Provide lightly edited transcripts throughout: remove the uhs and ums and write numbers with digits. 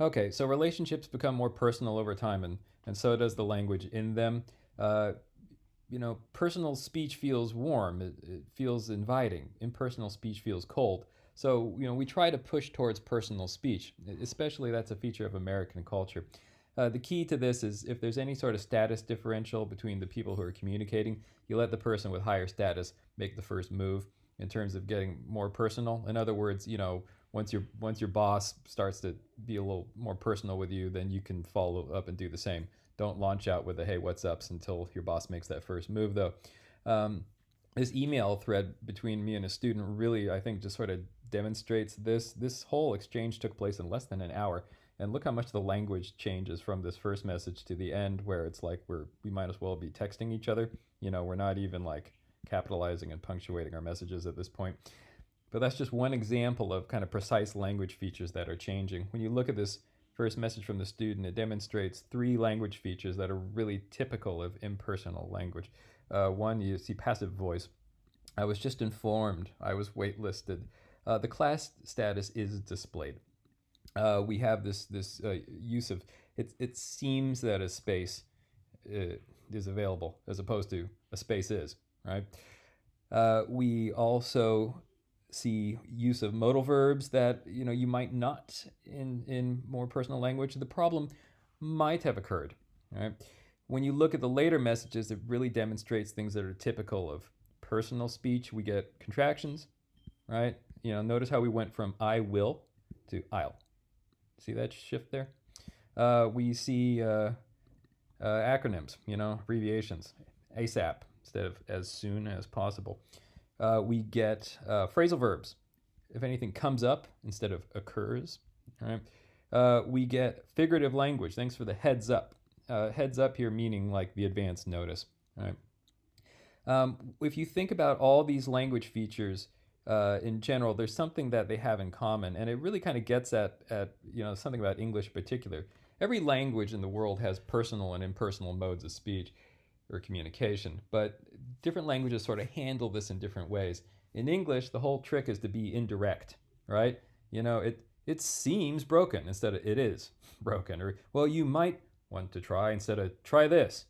Okay, so relationships become more personal over time, and so does the language in them. Uh, Personal speech feels warm, it feels inviting. Impersonal speech feels cold. So, we try to push towards personal speech, especially that's a feature of American culture. The key to this is if there's any sort of status differential between the people who are communicating, you let the person with higher status make the first move in terms of getting more personal. In other words, once your boss starts to be a little more personal with you, then you can follow up and do the same. Don't launch out with the hey, what's ups until your boss makes that first move, though. Um, this email thread between me and a student really, I think, just sort of demonstrates this. This whole exchange took place in less than an hour. And look how much the language changes from this first message to the end, where it's like we might as well be texting each other. We're not even like capitalizing and punctuating our messages at this point. But that's just one example of kind of precise language features that are changing. When you look at this first message from the student, it demonstrates three language features that are really typical of impersonal language. One, you see passive voice. I was just informed I was waitlisted. The class status is displayed. We have this use of it. It seems that a space is available as opposed to a space is, right. We also see use of modal verbs that you might not in more personal language. The problem might have occurred, right? When you look at the later messages, it really demonstrates things that are typical of personal speech. We get contractions, right? Notice how we went from I will to I'll. See that shift there? We see acronyms, abbreviations, ASAP instead of as soon as possible. We get phrasal verbs. If anything comes up instead of occurs, right? We get figurative language. Thanks for the heads up. Heads up here meaning like the advance notice, right? If you think about all these language features in general, there's something that they have in common, and it really kind of gets at something about English in particular. Every language in the world has personal and impersonal modes of speech or communication, but different languages sort of handle this in different ways. In English, the whole trick is to be indirect, right? It seems broken instead of it is broken, or well, you might want to try instead of try this.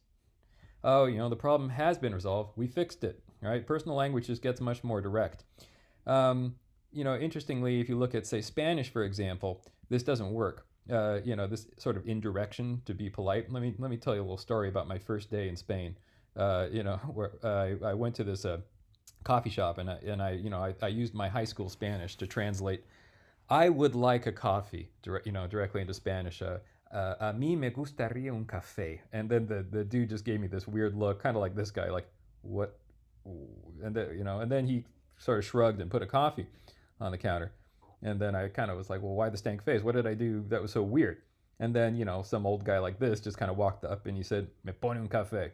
Oh, the problem has been resolved. We fixed it, right? Personal language just gets much more direct. Interestingly, if you look at, say, Spanish, for example, this doesn't work. This sort of indirection to be polite. Let me tell you a little story about my first day in Spain. Where I went to this coffee shop and I used my high school Spanish to translate. I would like a coffee, directly into Spanish. A mí me gustaría un café. And then the dude just gave me this weird look, kind of like this guy, like, what? And then he sort of shrugged and put a coffee on the counter. And then I kind of was like, well, why the stank face? What did I do that was so weird? And then, some old guy like this just kind of walked up and he said, me pone un café.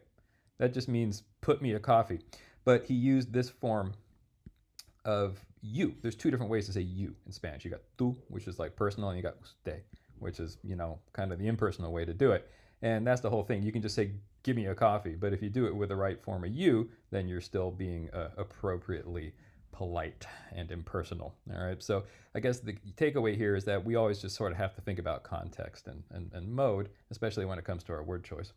That just means put me a coffee. But he used this form of you. There's two different ways to say you in Spanish. You got tú, which is like personal, and you got usted, which is, kind of the impersonal way to do it. And that's the whole thing. You can just say, give me a coffee. But if you do it with the right form of you, then you're still being appropriately polite and impersonal. All right. So I guess the takeaway here is that we always just sort of have to think about context and mode, especially when it comes to our word choice.